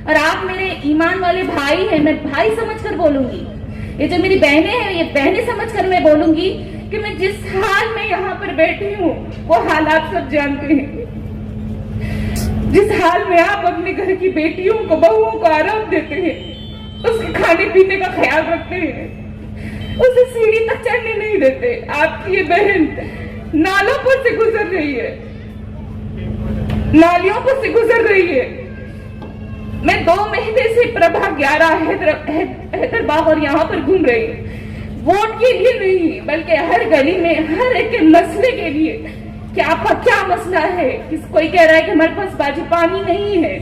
और आप मेरे ईमान वाले भाई हैं, मैं भाई समझकर बोलूंगी। ये जो मेरी बहनें हैं, ये बहनें समझकर मैं बोलूंगी कि मैं जिस हाल में यहाँ पर बैठी हूँ वो हालात सब जानते हैं। जिस हाल में आप अपने घर की बेटियों को, बहुओं को आराम देते हैं, उसके खाने पीने का ख्याल रखते हैं, उसे सीढ़ी तक चढ़ने नहीं देते। आपकी ये बहन नालों पर से गुजर रही है, नालियों पर से गुजर रही है। मैं 2 महीने से प्रभा 11 हैदराबाद और यहाँ पर घूम रही हूँ, वोट के लिए नहीं बल्कि हर गली में हर एक के मसले के लिए कि आपका क्या मसला है। कोई कह रहा है कि हमारे पास बाजी पानी नहीं है,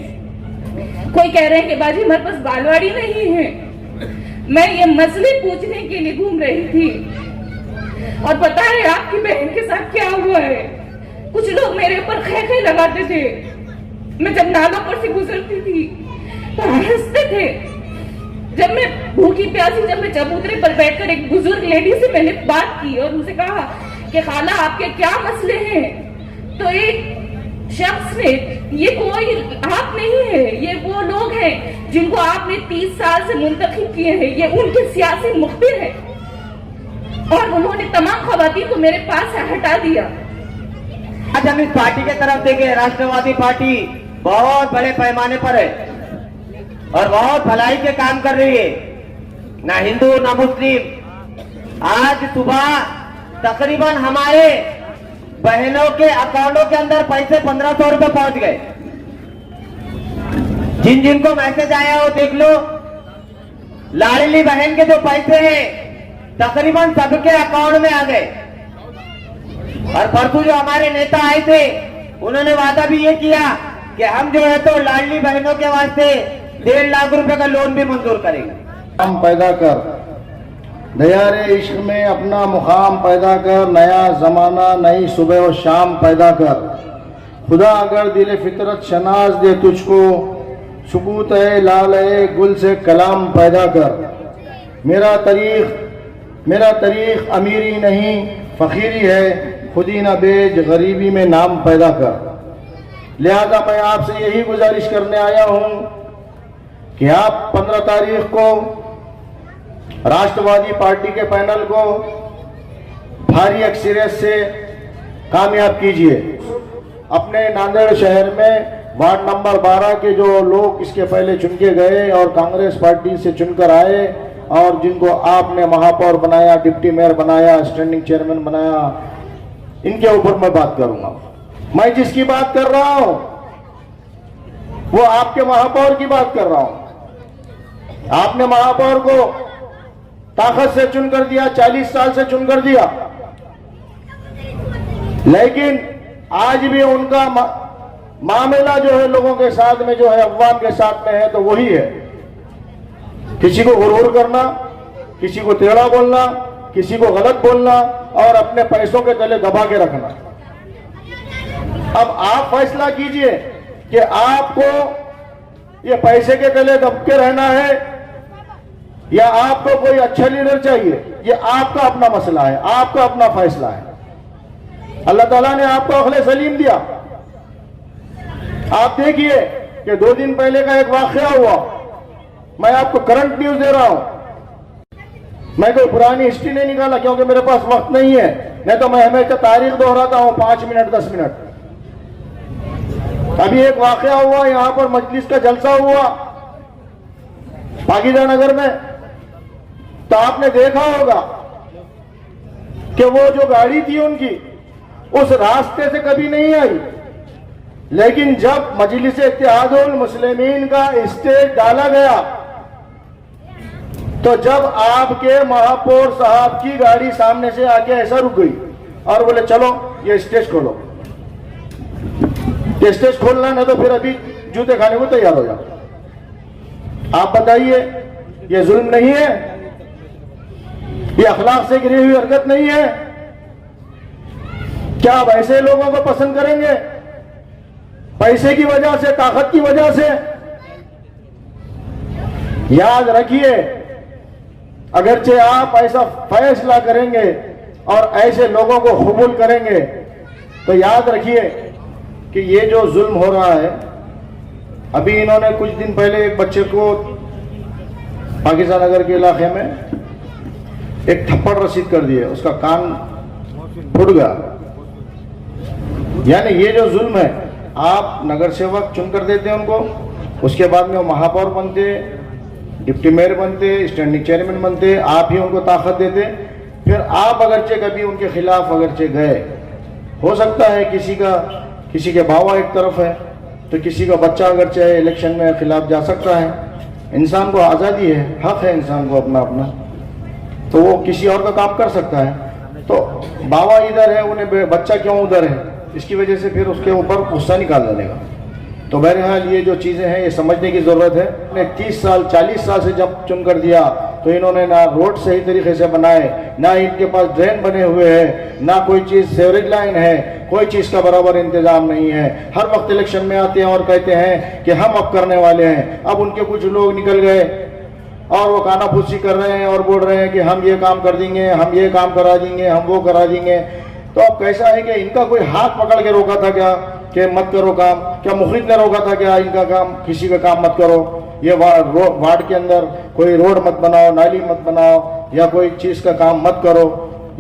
कोई कह रहे हैं कि बाजी हमारे पास बालवाड़ी नहीं है। मैं ये मसले पूछने के लिए घूम रही थी और पता है आपकी बहन के साथ क्या हुआ है। कुछ लोग मेरे ऊपर खै लगाते थे, मैं जब नालों पर से गुजरती थी तो हंसते थे। जब मैं भूखी प्यासी, जब मैं चबूतरे पर बैठकर एक बुजुर्ग लेडी से मैंने बात की और उनसे कहा कि खाला आपके क्या मसले हैं, तो एक शख्स ने, ये कोई आप नहीं है, ये वो लोग हैं जिनको आपने 30 साल से मुंतखब किए हैं, ये उनके सियासी मुखबिर हैं। और उन्होंने तमाम खवातीन को मेरे पास से हटा दिया। आज हम इस पार्टी के तरफ देखें, राष्ट्रवादी पार्टी बहुत बड़े पैमाने पर है और बहुत भलाई के काम कर रही है, ना हिंदू ना मुस्लिम। आज सुबह तकरीबन हमारे बहनों के अकाउंटों के अंदर पैसे 1500 रुपए पहुंच गए। जिन जिनको मैसेज आया हो देख लो, लाडली बहन के जो पैसे हैं तकरीबन सबके अकाउंट में आ गए। और परसों जो हमारे नेता आए थे, उन्होंने वादा भी ये किया कि हम जो है तो लाडली बहनों के वास्ते 1.5 लाख रुपए का लोन भी मंजूर करेंगे। हम पैदा कर दयारे इश्क में अपना मुकाम पैदा कर, नया जमाना नई सुबह और शाम पैदा कर। खुदा अगर दिल फितरत शनाज दे तुझको, सुकूत है लाल है गुल से कलाम पैदा कर। मेरा तरीख अमीरी नहीं फकीरी है, खुदी न बेज गरीबी में नाम पैदा कर। लिहाजा मैं आपसे यही गुजारिश करने आया हूं कि आप 15 तारीख को राष्ट्रवादी पार्टी के पैनल को भारी अक्सरियत से कामयाब कीजिए। अपने नांदेड़ शहर में वार्ड नंबर 12 के जो लोग इसके पहले चुन के गए और कांग्रेस पार्टी से चुनकर आए और जिनको आपने महापौर बनाया, डिप्टी मेयर बनाया, स्टैंडिंग चेयरमैन बनाया, इनके ऊपर मैं बात करूंगा। मैं जिसकी बात कर रहा हूं वो आपके महापौर की बात कर रहा हूं। आपने महापौर को ताकत से चुनकर दिया, 40 साल से चुनकर दिया, लेकिन आज भी उनका मामला जो है लोगों के साथ में, जो है अवाम के साथ में है, तो वही है किसी को गुरूर करना, किसी को टेढ़ा बोलना, किसी को गलत बोलना और अपने पैसों के तले दबा के रखना। अब आप फैसला कीजिए कि आपको ये पैसे के तले दब के रहना है या आपको कोई अच्छा लीडर चाहिए। ये आपका अपना मसला है, आपका अपना फैसला है। अल्लाह ताला ने आपको अक्ल सलीम दिया। आप देखिए कि 2 दिन पहले का एक वाकया हुआ, मैं आपको करंट न्यूज दे रहा हूं। मैं कोई पुरानी हिस्ट्री नहीं निकाला क्योंकि मेरे पास वक्त नहीं है, नहीं तो मैं हमेशा तारीख दोहराता हूं 5 मिनट 10 मिनट। अभी एक वाकया हुआ, यहां पर मजलिस का जलसा हुआ पाकीजा नगर में, तो आपने देखा होगा कि वो जो गाड़ी थी उनकी उस रास्ते से कभी नहीं आई, लेकिन जब मजलिस इत्तेहादुल मुस्लिमीन का स्टेज डाला गया तो जब आपके महापौर साहब की गाड़ी सामने से आके ऐसा रुक गई और बोले चलो ये स्टेज खोलो। ये स्टेज खोलना नहीं तो फिर अभी जूते खाने को तैयार हो जाओ। आप बताइए, ये जुल्म नहीं है? ये अखलाक से गिरी हुई हरकत नहीं है? क्या आप ऐसे लोगों को पसंद करेंगे? पैसे की वजह से, ताकत की वजह से? याद रखिए, अगरचे आप ऐसा फैसला करेंगे और ऐसे लोगों को कबूल करेंगे तो याद रखिए कि ये जो जुल्म हो रहा है अभी इन्होंने कुछ दिन पहले एक बच्चे को पाकिस्तान नगर के इलाके में एक थप्पड़ रसीद कर दिए, उसका कान फूट गया। यानी ये जो जुल्म है, आप नगर सेवक चुनकर देते हैं उनको, उसके बाद में वो महापौर बनते, डिप्टी मेयर बनते, स्टैंडिंग चेयरमैन बनते, आप ही उनको ताकत देते, फिर आप अगरचे कभी उनके खिलाफ अगरचे गए, हो सकता है किसी के बाबा एक तरफ है तो किसी का बच्चा अगर चाहे इलेक्शन में खिलाफ जा सकता है। इंसान को आज़ादी है, हक है इंसान को अपना अपना, तो वो किसी और का काम कर सकता है। तो बाबा इधर है, उन्हें बच्चा क्यों उधर है, इसकी वजह से फिर उसके ऊपर गुस्सा निकाल देगा। तो बहरहाल ये जो चीज़ें हैं ये समझने की ज़रूरत है। ने 30 साल 40 साल से जब चुन कर दिया तो इन्होंने ना रोड सही तरीके से बनाए, ना इनके पास ड्रेन बने हुए हैं, ना कोई चीज़ सेवरेज लाइन है, कोई चीज़ का बराबर इंतजाम नहीं है। हर वक्त इलेक्शन में आते हैं और कहते हैं कि हम अब करने वाले हैं। अब उनके कुछ लोग निकल गए और वो कानाफूसी कर रहे हैं और बोल रहे हैं कि हम ये काम कर देंगे, हम ये काम करा देंगे, हम वो करा देंगे। तो अब कैसा है कि इनका कोई हाथ पकड़ के रोका था क्या कि मत करो काम? क्या मुखिद ने रोका था क्या इनका काम, किसी का काम मत करो? ये वार्ड के अंदर कोई रोड मत बनाओ, नाली मत बनाओ, या कोई चीज़ का काम मत करो,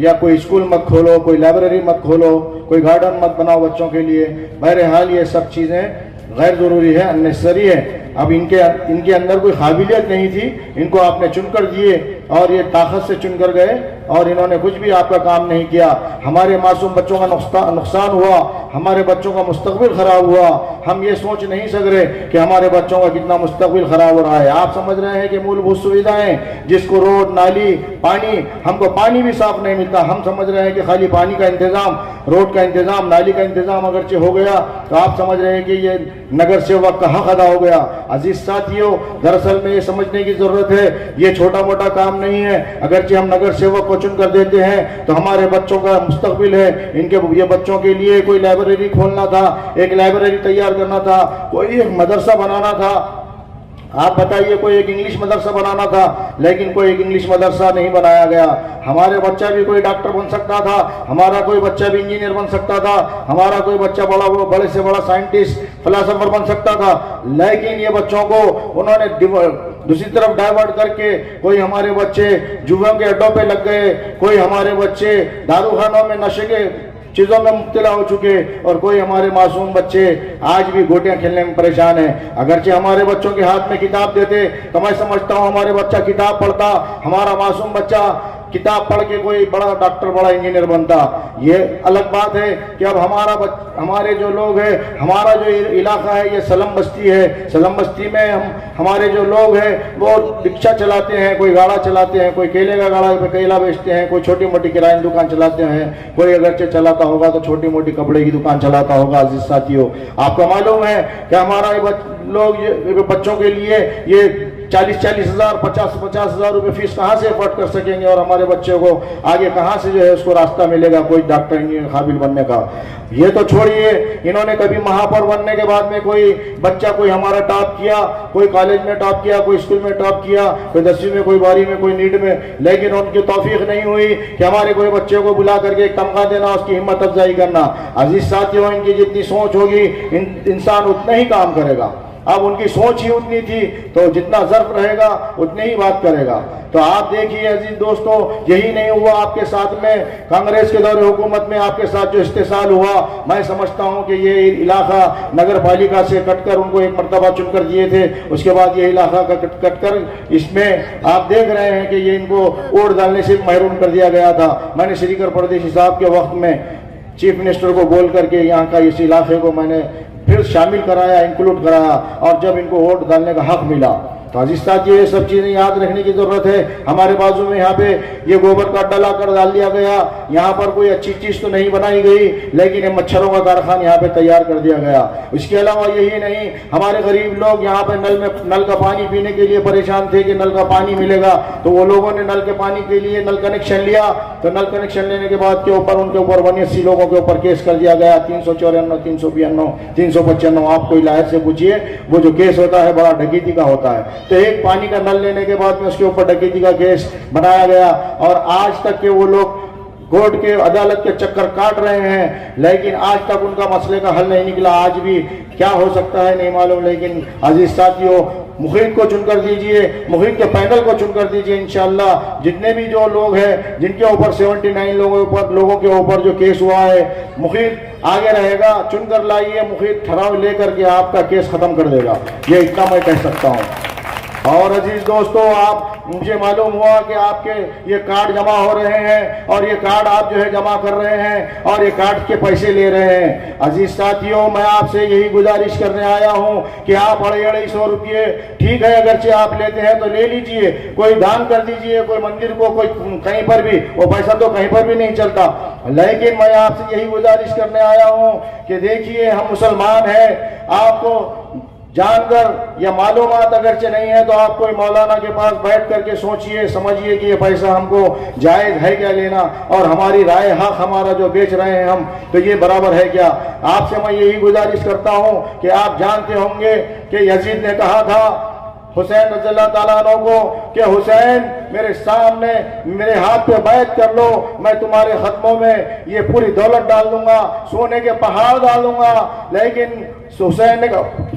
या कोई स्कूल मत खोलो, कोई लाइब्रेरी मत खोलो, कोई गार्डन मत बनाओ बच्चों के लिए। बहरहाल ये सब चीज़ें गैर ज़रूरी है, अननेसेसरी है। अब इनके अंदर कोई काबिलियत नहीं थी, इनको आपने चुनकर दिए और ये ताकत से चुनकर गए और इन्होंने कुछ भी आपका काम नहीं किया। हमारे मासूम बच्चों का नुकसान हुआ, हमारे बच्चों का मुस्तकबिल खराब हुआ। हम ये सोच नहीं सक रहे कि हमारे बच्चों का कितना मुस्तकबिल खराब हो रहा है। आप समझ रहे हैं कि मूलभूत सुविधाएं, जिसको रोड, नाली, पानी, हमको पानी भी साफ नहीं मिलता। हम समझ रहे हैं कि खाली पानी का इंतजाम, रोड का इंतजाम, नाली का इंतजाम अगरचे हो गया तो आप समझ रहे हैं कि ये नगर सेवक का हक अदा हो गया। अजीज साथियों, दरअसल में ये समझने की जरूरत है, ये छोटा मोटा काम नहीं है। अगरचे हम नगर सेवक को चुन कर देते हैं तो हमारे बच्चों का मुस्तकबिल है, इनके ये बच्चों के लिए कोई लाइब्रेरी खोलना था, एक लाइब्रेरी तैयार करना था, कोई एक मदरसा बनाना था। आप बताइए, कोई एक इंग्लिश मदरसा बनाना था, लेकिन कोई एक इंग्लिश मदरसा नहीं बनाया गया। हमारे बच्चा भी कोई डॉक्टर बन सकता था, हमारा कोई बच्चा भी इंजीनियर बन सकता था, हमारा कोई बच्चा बड़े से बड़ा साइंटिस्ट, फिलोसोफर बन सकता था, लेकिन ये बच्चों को उन्होंने दूसरी तरफ डाइवर्ट करके कोई हमारे बच्चे जुआ के अड्डों पे लग गए, कोई हमारे बच्चे दारूखानों में नशे के चीज़ों में मुब्तला हो चुके, और कोई हमारे मासूम बच्चे आज भी गोटियां खेलने में परेशान हैं। अगरचे हमारे बच्चों के हाथ में किताब देते तो मैं समझता हूँ हमारे बच्चा किताब पढ़ता, हमारा मासूम बच्चा किताब पढ़ के कोई बड़ा डॉक्टर, बड़ा इंजीनियर बनता। ये अलग बात है कि अब हमारे जो लोग हैं, हमारा जो इलाका है ये सलम बस्ती है। सलम बस्ती में हमारे जो लोग हैं वो रिक्शा चलाते हैं, कोई गाड़ा चलाते हैं, कोई केले का गाड़ा पे केला बेचते हैं, कोई छोटी मोटी किराए दुकान चलाते हैं, कोई अगरचे चलाता होगा तो छोटी मोटी कपड़े की दुकान चलाता होगा। अजीज साथियों, आपको मालूम है कि हमारा लोग ये बच्चों के लिए ये 40-40 हज़ार 50-50 हज़ार रुपये फीस कहाँ से अफोर्ड कर सकेंगे, और हमारे बच्चों को आगे कहाँ से जो है उसको रास्ता मिलेगा कोई डॉक्टर इंजीनियर काबिल बनने का। ये तो छोड़िए, इन्होंने कभी महापौर बनने के बाद में कोई बच्चा कोई हमारा टॉप किया, कोई कॉलेज में टॉप किया, कोई स्कूल में टॉप किया, कोई 10वीं में, कोई 12वीं में, कोई नीट में, लेकिन उनकी तौफीक नहीं हुई कि हमारे कोई बच्चे को बुला करके एक तमगा देना, उसकी हिम्मत अफजाई करना। अजीज साथियों, इनकी जितनी सोच होगी इंसान उतना ही काम करेगा। अब उनकी सोच ही उतनी थी तो जितना ज़र्फ रहेगा उतनी ही बात करेगा। तो आप देखिए अजीज दोस्तों, यही नहीं हुआ आपके साथ में, कांग्रेस के दौरे हुकूमत में आपके साथ जो इस्तेसाल हुआ, मैं समझता हूं कि ये इलाका नगर पालिका से कटकर उनको एक मरतबा चुनकर दिए थे, उसके बाद ये इलाका का कटकर इसमें आप देख रहे हैं कि ये इनको वोट डालने से महरूम कर दिया गया था। मैंने श्रीकर परदेशी साहब के वक्त में चीफ मिनिस्टर को बोल करके यहाँ का इस इलाके को मैंने फिर शामिल कराया, इंक्लूड कराया, और जब इनको वोट डालने का हक मिला तो अजीज साथियों, ये सब चीज़ें याद रखने की जरूरत है। हमारे बाजू में यहाँ पे ये गोबर का अड्डा कर डाल दिया गया, यहाँ पर कोई अच्छी चीज़ तो नहीं बनाई गई, लेकिन ये मच्छरों का कारखाना यहाँ पे तैयार कर दिया गया। इसके अलावा यही नहीं, हमारे गरीब लोग यहाँ पे नल का पानी पीने के लिए परेशान थे कि नल का पानी मिलेगा, तो वो लोगों ने नल के पानी के लिए नल कनेक्शन लिया, तो नल कनेक्शन लेने के बाद के ऊपर उनके ऊपर 89 लोगों के ऊपर केस कर दिया गया, 354, 392, 395। आप कोई लायर से पूछिए, वो जो केस होता है बड़ा डकैती का होता है। तो एक पानी का नल लेने के बाद में उसके ऊपर डकैती का केस बनाया गया, और आज तक के वो लोग कोर्ट के अदालत के चक्कर काट रहे हैं, लेकिन आज तक उनका मसले का हल नहीं निकला। आज भी क्या हो सकता है नहीं मालूम, लेकिन अजीज साथियों, मुहीत को चुनकर दीजिए, मुहीत के पैनल को चुनकर दीजिए। इंशाअल्लाह जितने भी जो लोग हैं जिनके ऊपर 79 लोगों के ऊपर जो केस हुआ है, मुहीत आगे रहेगा, चुनकर लाइए, मुहीत ठहराव लेकर के आपका केस खत्म कर देगा, ये इतना मैं कह सकता हूँ। और अजीज दोस्तों, आप मुझे मालूम हुआ कि आपके ये कार्ड जमा हो रहे हैं और ये कार्ड आप जो है जमा कर रहे हैं और ये कार्ड के पैसे ले रहे हैं। अजीज साथियों, मैं आपसे यही गुजारिश करने आया हूं कि आप 250 रुपये ठीक है, अगरचे आप लेते हैं तो ले लीजिए, कोई दान कर दीजिए, कोई मंदिर को, कोई कहीं पर भी, वो पैसा तो कहीं पर भी नहीं चलता। लेकिन मैं आपसे यही गुजारिश करने आया हूं कि देखिए, हम मुसलमान हैं, आपको जानकर या मालूमात अगरचे नहीं है तो आप कोई मौलाना के पास बैठ करके सोचिए, समझिए कि ये पैसा हमको जायज़ है क्या लेना, और हमारी राय हक हमारा जो बेच रहे हैं हम, तो ये बराबर है क्या। आपसे मैं यही गुजारिश करता हूं कि आप जानते होंगे कि यजीद ने कहा था हुसैन रज़ियल्लाहु ताला अन्हु को कि हुसैन, मेरे सामने मेरे हाथ पे बैत कर लो, मैं तुम्हारे खत्मों में ये पूरी दौलत डाल दूंगा, सोने के पहाड़ डाल दूंगा। लेकिन हुसैन ने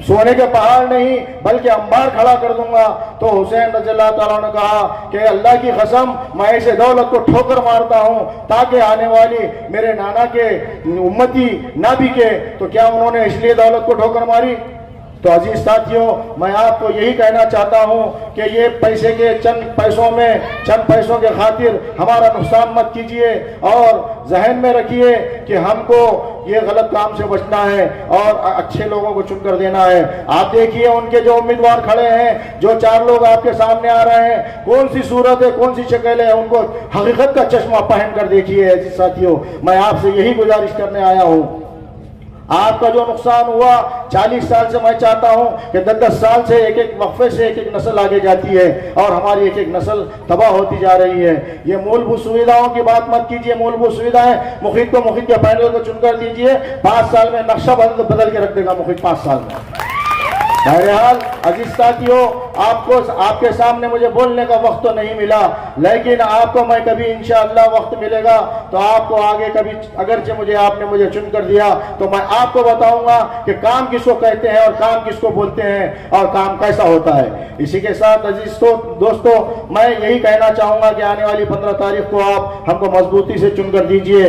सोने के पहाड़ नहीं बल्कि अंबार खड़ा कर दूंगा। तो हुसैन रज़ियल्लाहु ताला ने कहा कि अल्लाह की कसम, मैं ऐसे दौलत को ठोकर मारता हूं ताकि आने वाली मेरे नाना के उम्मती ना बिके। तो क्या उन्होंने इसलिए दौलत को ठोकर मारी? तो अजीज साथियों, मैं आपको यही कहना चाहता हूं कि ये पैसे के चंद पैसों के खातिर हमारा नुकसान मत कीजिए, और जहन में रखिए कि हमको ये गलत काम से बचना है और अच्छे लोगों को चुनकर देना है। आप देखिए, उनके जो उम्मीदवार खड़े हैं, जो 4 लोग आपके सामने आ रहे हैं, कौन सी सूरत है, कौन सी शक्ल है, उनको हकीकत का चश्मा पहन कर देखिए। अजीज साथियों, मैं आपसे यही गुजारिश करने आया हूं। आपका जो नुकसान हुआ 40 साल से, मैं चाहता हूं कि 10-10 साल से एक वक्फे से एक नस्ल आगे जाती है और हमारी एक नस्ल तबाह होती जा रही है। ये मूलभूत सुविधाओं की बात मत कीजिए, मूलभूत सुविधाएं मुखित के पैनल को चुनकर दीजिए। 5 साल में नक्शा बदल के रख देगा मुखित, 5 साल में। बहरहाल अजीज साथियों, आपको आपके सामने मुझे बोलने का वक्त तो नहीं मिला, लेकिन आपको मैं कभी इंशाअल्लाह वक्त मिलेगा तो आपको आगे कभी अगरचे आपने मुझे चुनकर दिया तो मैं आपको बताऊंगा कि काम किसको कहते हैं और काम किसको बोलते हैं और काम कैसा होता है। इसी के साथ अजीज दोस्तों, मैं यही कहना चाहूंगा कि आने वाली 15 तारीख को आप हमको मजबूती से चुनकर दीजिए।